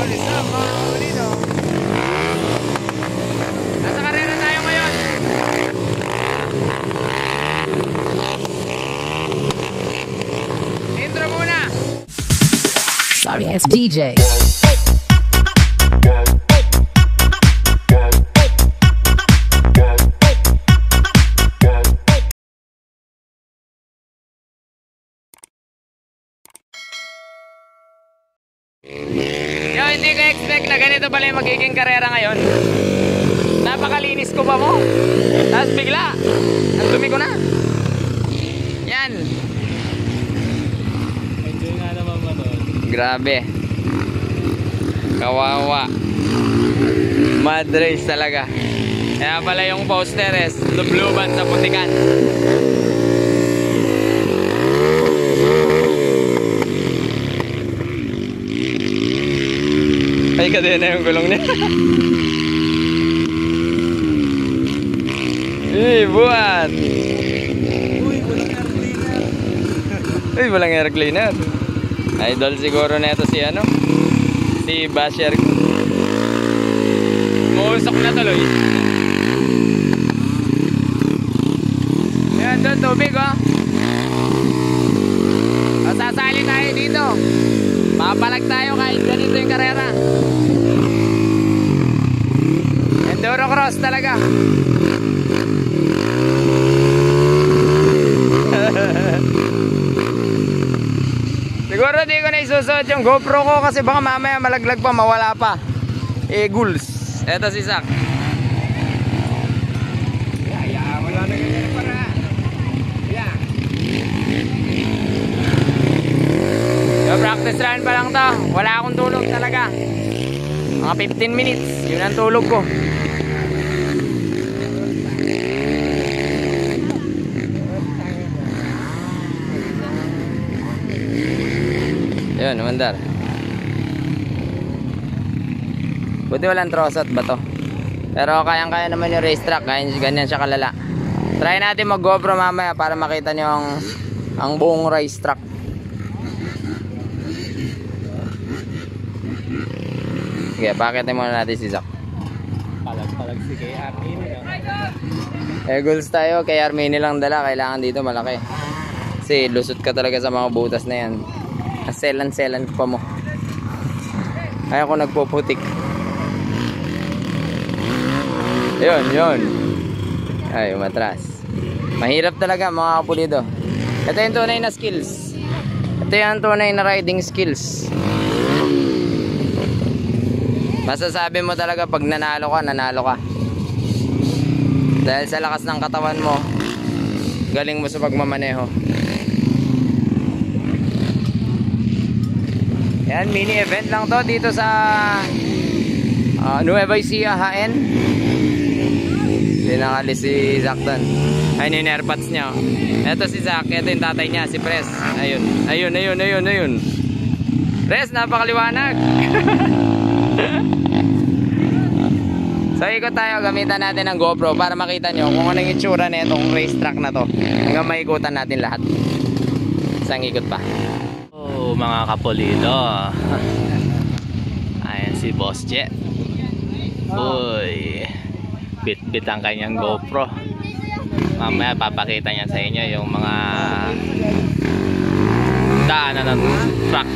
Isa, mga kaulino. Nasa karera tayo ngayon. Intro muna. Sorry, it's DJ. Yo, hindi ko expect na ganito pala yung magiging karera ngayon. Napakalinis ko pa mo. Tapos bigla, ang dumi ko na. Yan. Enjoy nga naman manood. Grabe. Kawawa. Mad race talaga. Kaya pala yung poster is lubluban sa putikan. Ay, kadena yung gulong niya. Uy, buwan. Uy, walang air cleaner. Idol siguro na ito si ano, si Basher. Muusok na tuloy. Ayan doon, tubig oh. Sasali tayo dito. Mapalag tayo kahit ganito yung karera. Enduro cross talaga. Siguro di ko na isusuot yung GoPro ko kasi baka mamaya malaglag pa, mawala pa. Eagles. Eto si Zach. Wala na ganyan para. So, practice run pa lang to. Wala akong tulog talaga. Mga 15 minutes. Yun ang tulog ko. Yun, umandar. Buti walang trosot ba to? Pero kayang-kaya naman yung racetrack. Ganyan siya kalala. Try natin mag GoPro mamaya para makita nyo ang buong racetrack. Sige, pakitin muna natin si Zach. Palag-palag si kay Armin. Goals tayo, kay Armin lang dala. Kailangan dito malaki. Kasi lusot ka talaga sa mga butas na yan. Selan-selan pa mo. Kaya ako nagpuputik. Yun. Ay, umatras. Mahirap talaga mga kapulido. Ito yung tunay na skills. Ito yung tunay na riding skills. Masasabi mo talaga pag nanalo ka. Dahil sa lakas ng katawan mo, galing mo sa pagmamaneho. Yan, mini event lang to dito sa Nueva Ecija, HN. Pinakalis si Zach doon. Ayun yung airpods niya. Ito si Zach, ito yung tatay niya, si Pres. Ayun. Pres, napakaliwanag. So ikot tayo, gamitan natin ng GoPro para makita nyo kung anong itsura na itong racetrack na to. Hanggang maikutan natin lahat. Isang ikot pa. Oh, mga kapolido. Ayan si Boss Jet. Uy, bit-bit ang kanyang GoPro. Mamaya papakita niya sa inyo yung mga daanan ng truck.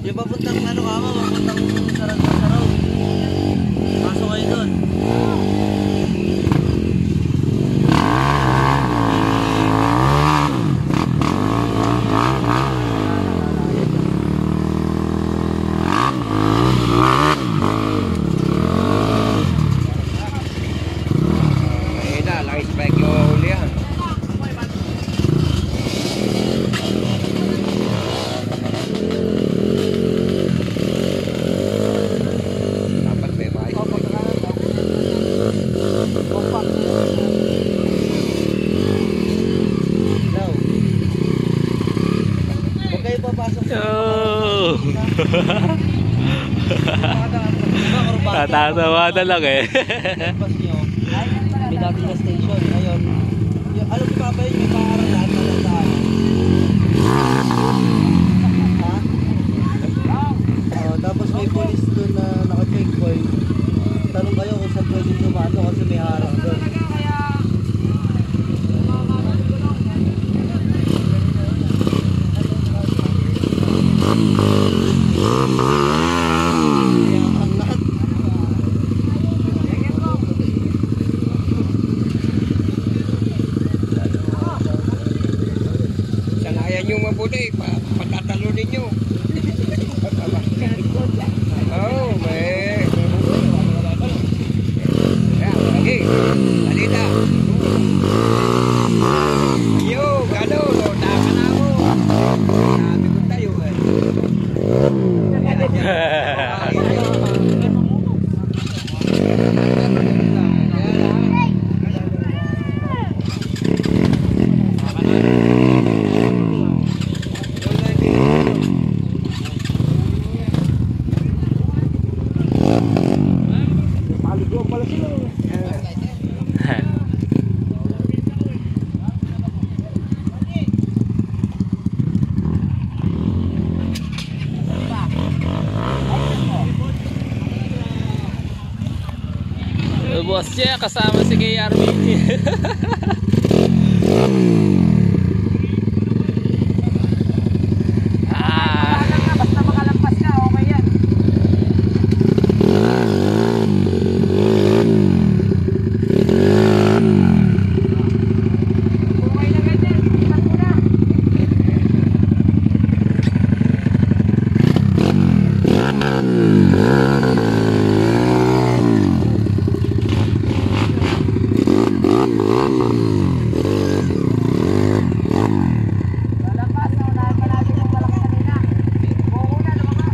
Yung papuntang ano ka mo, papuntang sarang-sarang. Pasok kayo doon. Laki spike yung huli yan. Natatawa na lang eh. Binati na station. Ayun. Alam ko pa ba yun, may pangarang lahat na lang daan. puti, patatalunin nyo. Oo, may... Yan, lagi. Halita. Yo, gano'n. Taka na ako. Sabi ko tayo eh. Boss Che, kasama si KR Mini. Basta makalampas ka, okay yan. Okay na ganyan, ikat mo na. Lalabas, unahan pa natin yung malaki kanina. Buko na, lumabas.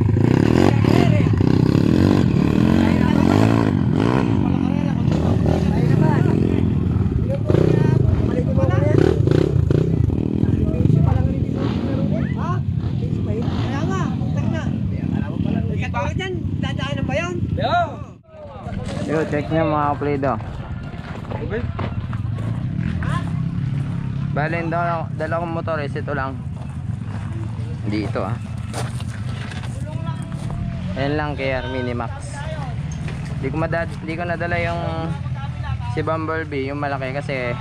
Yo, check nyo mga kaplido. Bale, dala kong motor is ito lang. Dito ah. Ayan lang KR Minimax. Di ko nadala yung si Bumblebee, yung malaki kasi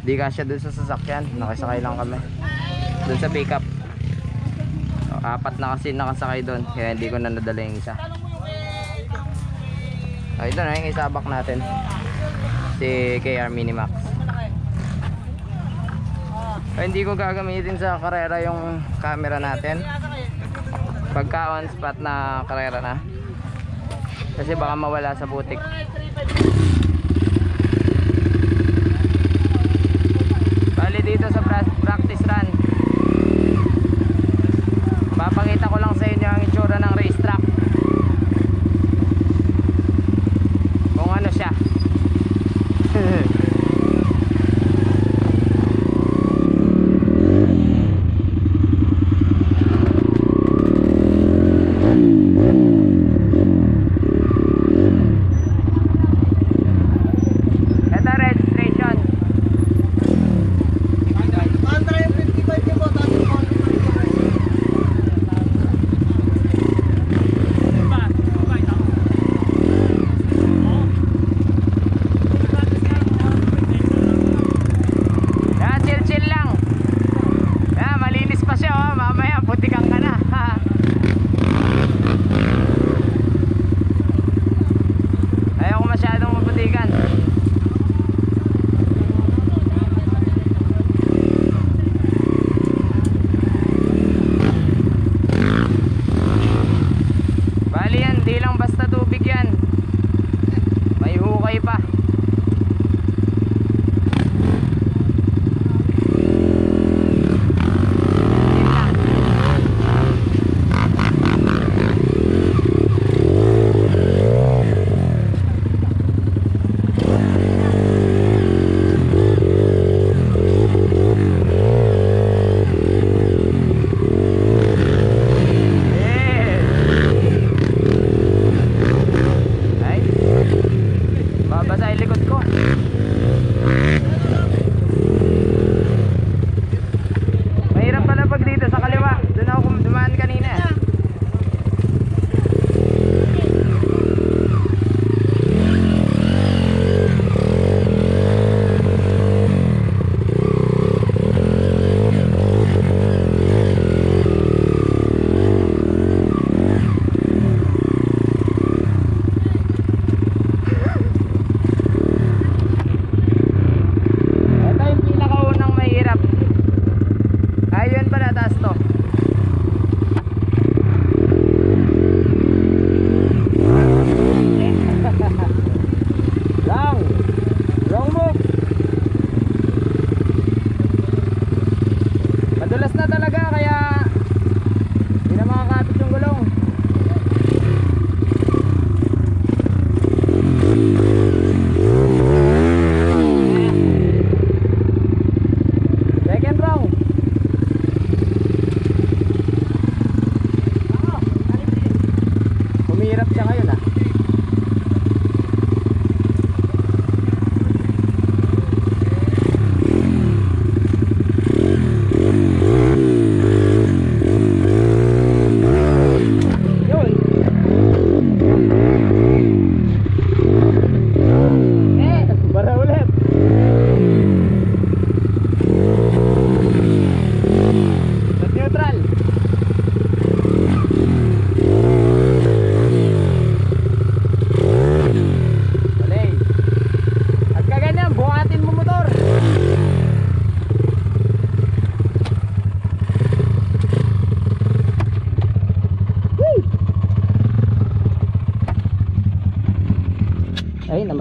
di kasya dun sa sasakyan. Nakisakay lang kami dun sa pickup. Apat na kasi nakasakay dun, kaya hindi ko na nadala yung isa. Ito na yung isabak natin, si KR Minimax. Hindi ko gagamitin sa karera yung camera natin pagka on spot na karera na, kasi baka mawala sa butik. Bali dito sa practice run, papakita ko lang sa inyo ang itsura ng racetrack, kung ano siya.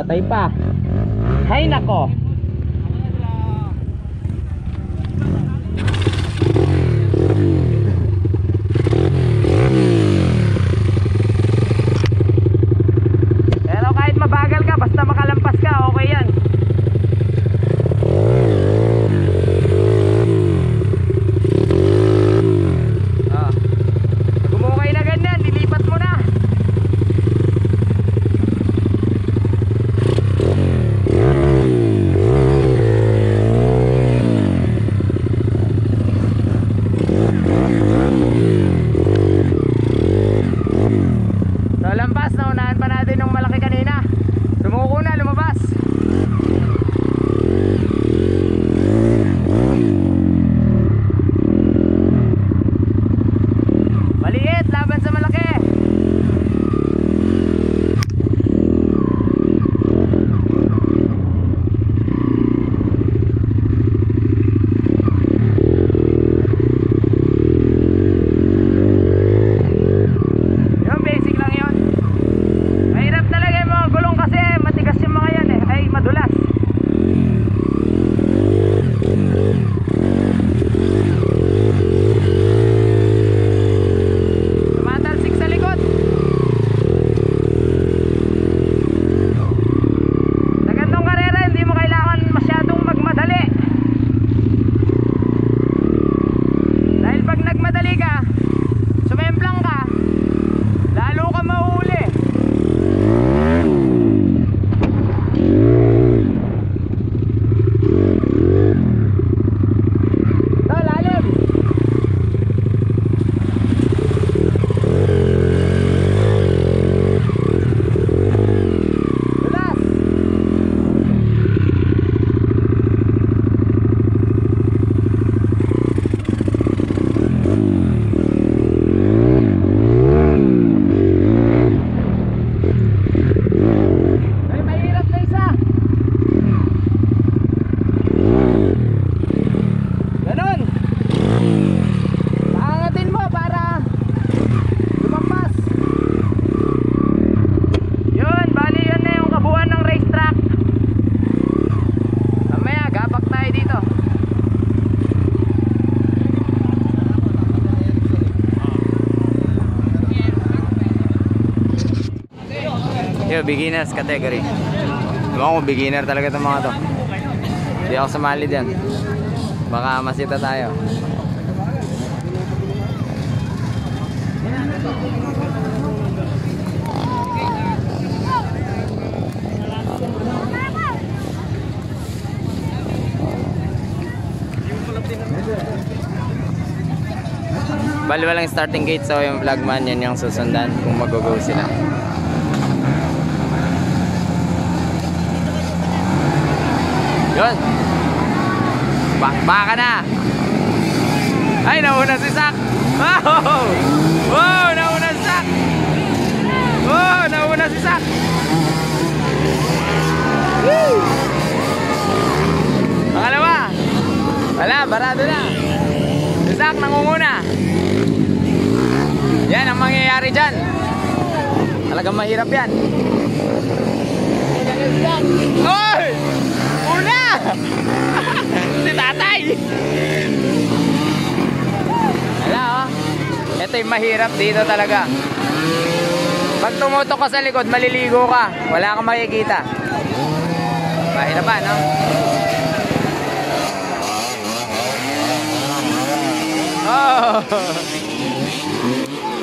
Patay pa. Hay nako. Pero kahit mabagal ka, basta makalampas ka, okay yan. Gumukay na ganyan, dilipat mo na. So lampas, naunahan pa natin yung malaki kanina. Sumuko na, lumabas. Maliit, laban sa malaki. Yung basic lang yun. Mahirap talaga yung mga gulong kasi matigas yung mga yan eh. Ay, madulas. Tumatalsik sa likod. Sa gantong karera, hindi mo kailangan masyadong magmadali. Dahil pag nagmadali ka, sumemplang ka, lalo ka mauuli. Ito, lalim. Dulas. Ay, mahirap na isa. Ganon. Paangatin mo para lumampas. Yun, bali yun na yung kabuuan ng racetrack. Mamaya, gapak tayo dito. Yo, beginners category. Ewan ko, beginner talaga itong mga to. Hindi ako sumali dyan. Baka masita tayo. Bali walang starting gate, so yung flagman yan yung susundan kung mag-go sila. Yun. Bakbaka na. Ay, nauna si Sak. Wow! Wow, nauna si Sak. Wow, nauna si Sak. Woo! Pangalawa. Wala, barado na. Si Sak nangunguna. Yan ang mangyayari dyan. Talagang mahirap yan. Oy! Una! Si tatay! Wala oh. Ito yung mahirap dito talaga. Pag tumutok ka sa likod, maliligo ka. Wala kang makikita. Mahirapan, no? Oh!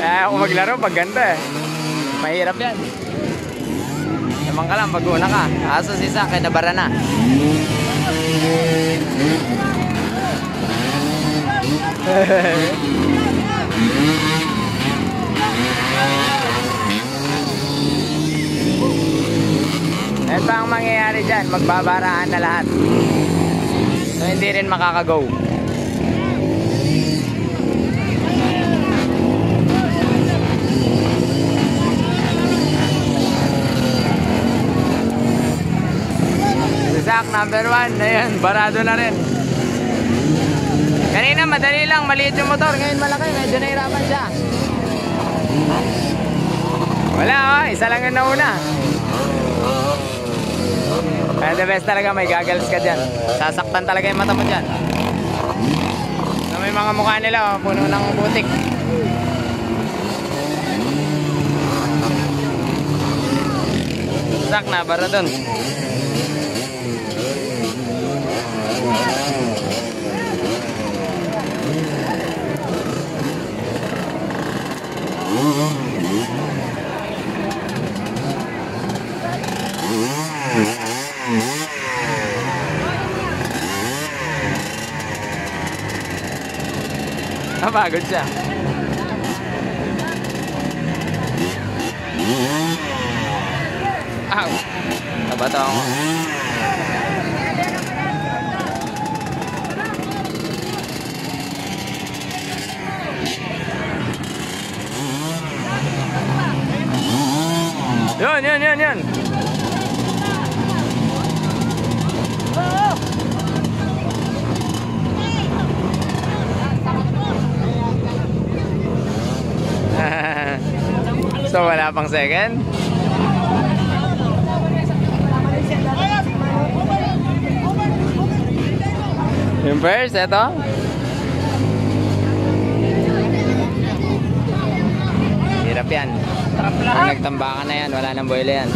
Kaya ako maglaro pag ganda eh. Mahirap yan. Naman ka lang pag una ka. Aso si Sak, nabara na. Ito ang mangyayari dyan. Magbabarahan na lahat. So hindi rin makaka-go. Sak, number 1. Ayan, barado na rin. Kanina madali lang, maliit yung motor. Ngayon malaki, medyo nahirapan siya. Wala oh, isa lang yung nauna. Kaya the best talaga, may goggles ka dyan. Sasaktan talaga yung mata mo dyan. So, may mga mukha nila, oh, puno ng butik. Sak na, bara dun. Napagod siya. Ow! Nabato ako. Yun. So wala pang second. Yung first, eto. Hirap yan. Kung nagtambakan na yan, wala nang boila yan.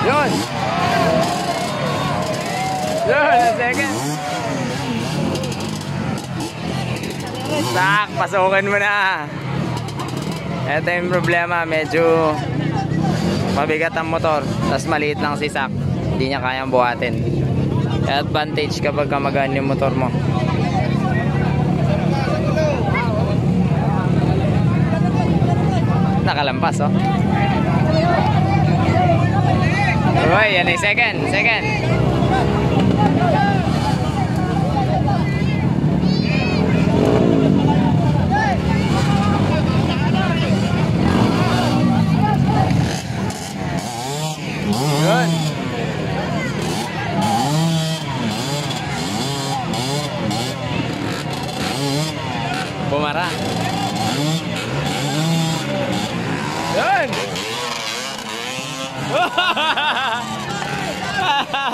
Yun! Yun, second. Sak, pasukin mo na. Ito yung problema, medyo mabigat ang motor, tapos maliit lang si Sak, hindi niya kayang buhatin. Kaya advantage kapag magaan yung motor mo. Nakalampas, oh. Uy, yan ay second. Yun. Bumara. Yun.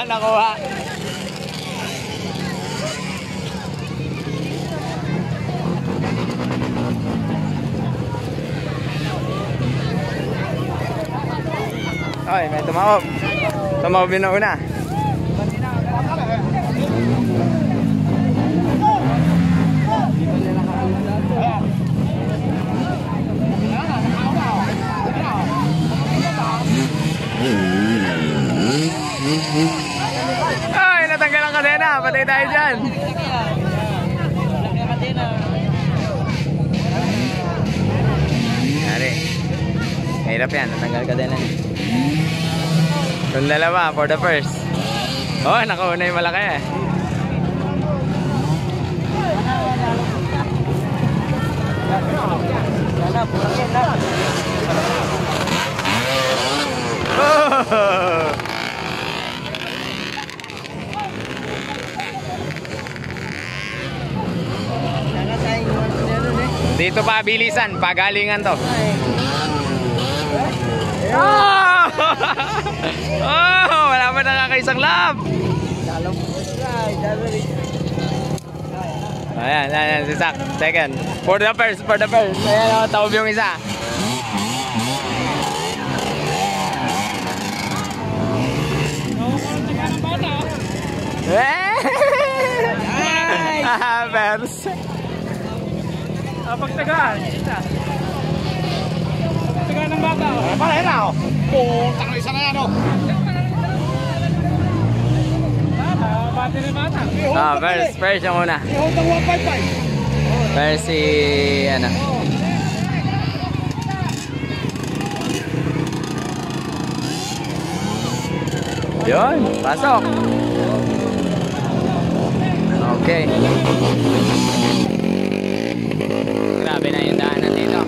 Nakuha. Oy, may tumawag. Tumawag yun na una. Ay, natanggal ang kadena. Patay tayo dyan. Nari. Mahirap yan. Natanggal kadena. Yung dalawa for the first. Oh, nakauna yung malaki eh. Oh! Dito pa bilisan, pagalingan to. Oh! Oh, wala pa nakakaisang lap. Ayan, si Sak, second. For the first. Ayan, taob yung isa. First. Pagtagaan, isa. Pagtagaan ng bata. Pareho na ako. Putang na isa na yan, oh. Bata na bata. First yung una. First si, ano. Yun, pasok. Okay. Grabe na yung daanan dito.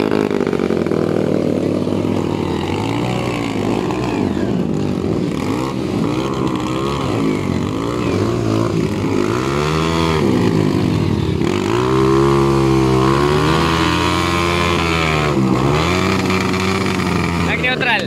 Nag-neutral.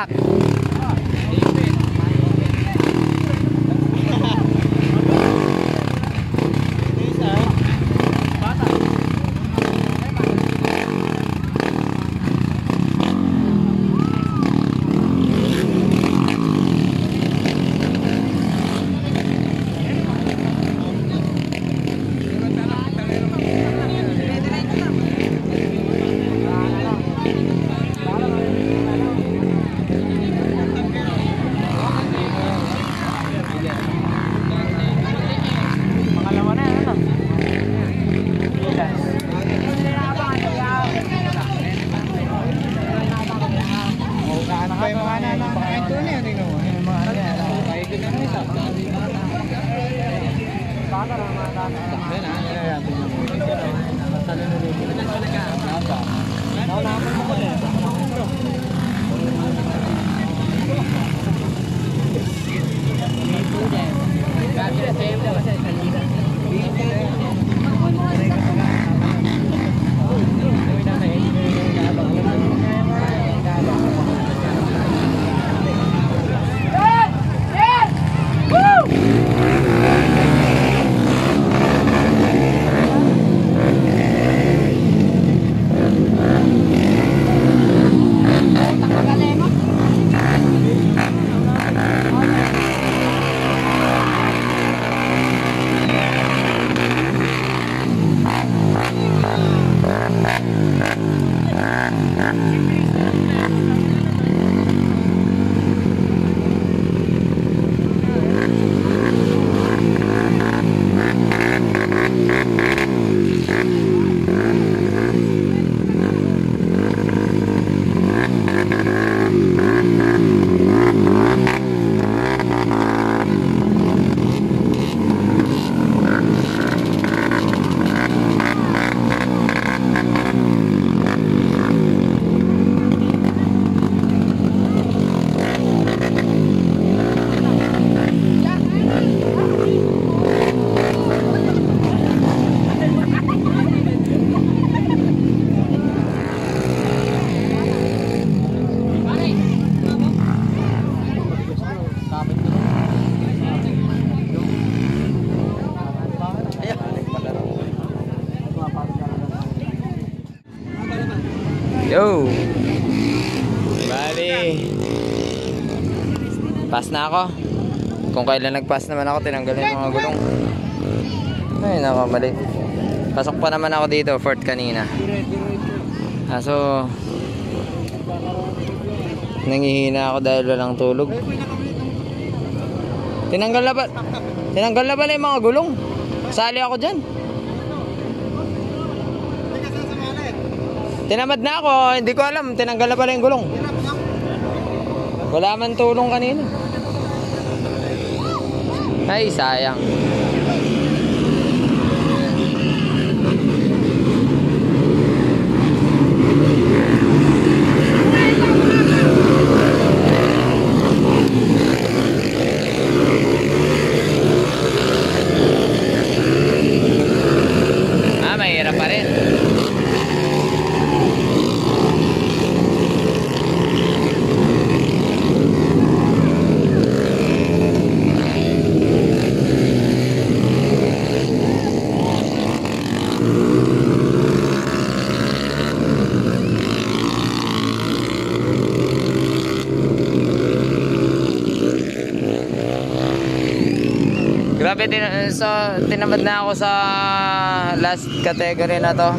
truck. Yo! Bali! Pass na ako. Kung kailan nag-pass naman ako, tinanggal yung mga gulong. Ay, nakamali. Pasok pa naman ako dito, Fort kanina. Kaso, nangihina ako dahil walang tulog. Tinanggal na pala yung mga gulong. Sali ako dyan. Tinamad na ako, hindi ko alam, tinanggal na pala yung gulong. Wala man tulong kanina. Ay, sayang. Mahirap pa rin. Grabe, tinamad na ako sa last category na to.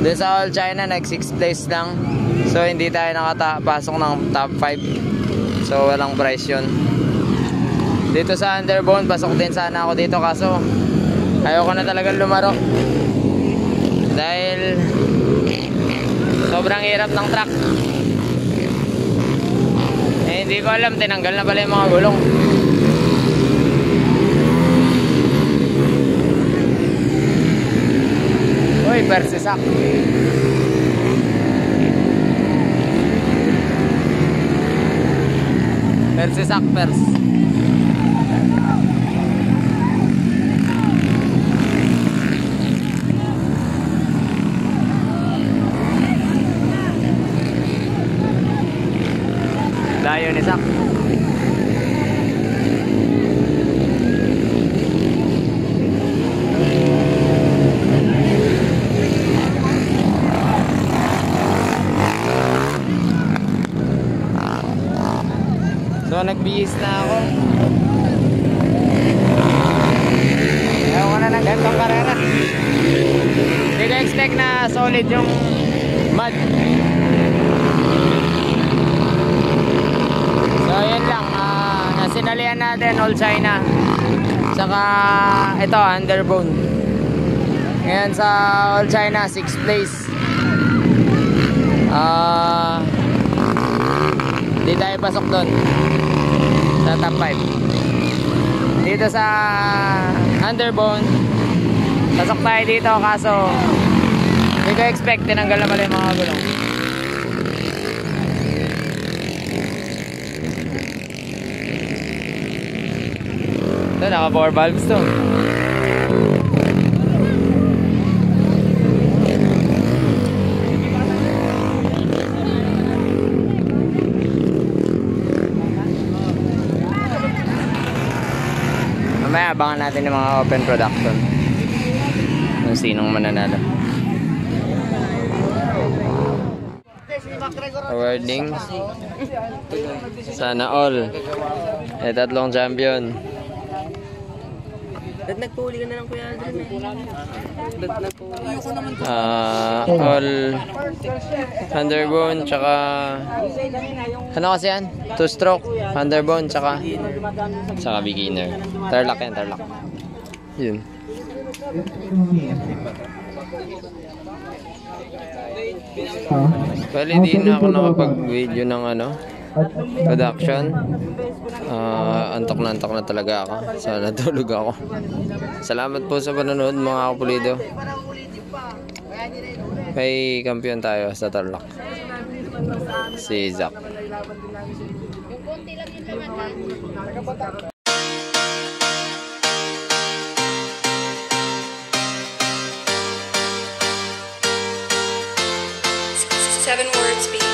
Doon sa All China, nag 6th place lang. So hindi tayo nakapasok ng top 5. So walang prize yun. Dito sa Underbone, pasok din sana ako dito, kaso ayoko na talagang lumaro. Dahil sobrang hirap ng track. Eh hindi ko alam, tinanggal na pala yung mga gulong. Uy, persisak. Persisak, pers. Layo ni Sak. So nagbihis na ako. Ayaw ko na ng gantong karera. Hindi ko expect na solid yung mud. So yun lang, nasinalian natin All China. Saka ito, Underbone. Ngayon sa All China, 6th place. Hindi tayo pasok doon sa top 5. Dito sa Underbone, pasok tayo dito, kaso hindi ko expect, tinanggal na pala yung mga gulong. Ito, naka 4 valves to. Mamaya abangan natin yung mga open production kung sinong mananalo. Awarding. Sana all. Eh, 3 champion. Dad, nagpuli ka na lang Kuya Aldrin. Dad, nagpuli. All Underbone, tsaka ano kasi yan? 2-stroke, Underbone, tsaka beginner. Tarlac yan, Tarlac. Yun. Bali, di na ako nakapag-video ng production. Antok na talaga ako. Sana natulog ako. Salamat po sa panonood mga kapulido. May kampiyon tayo sa Tarlac. Si Zach. Seven words be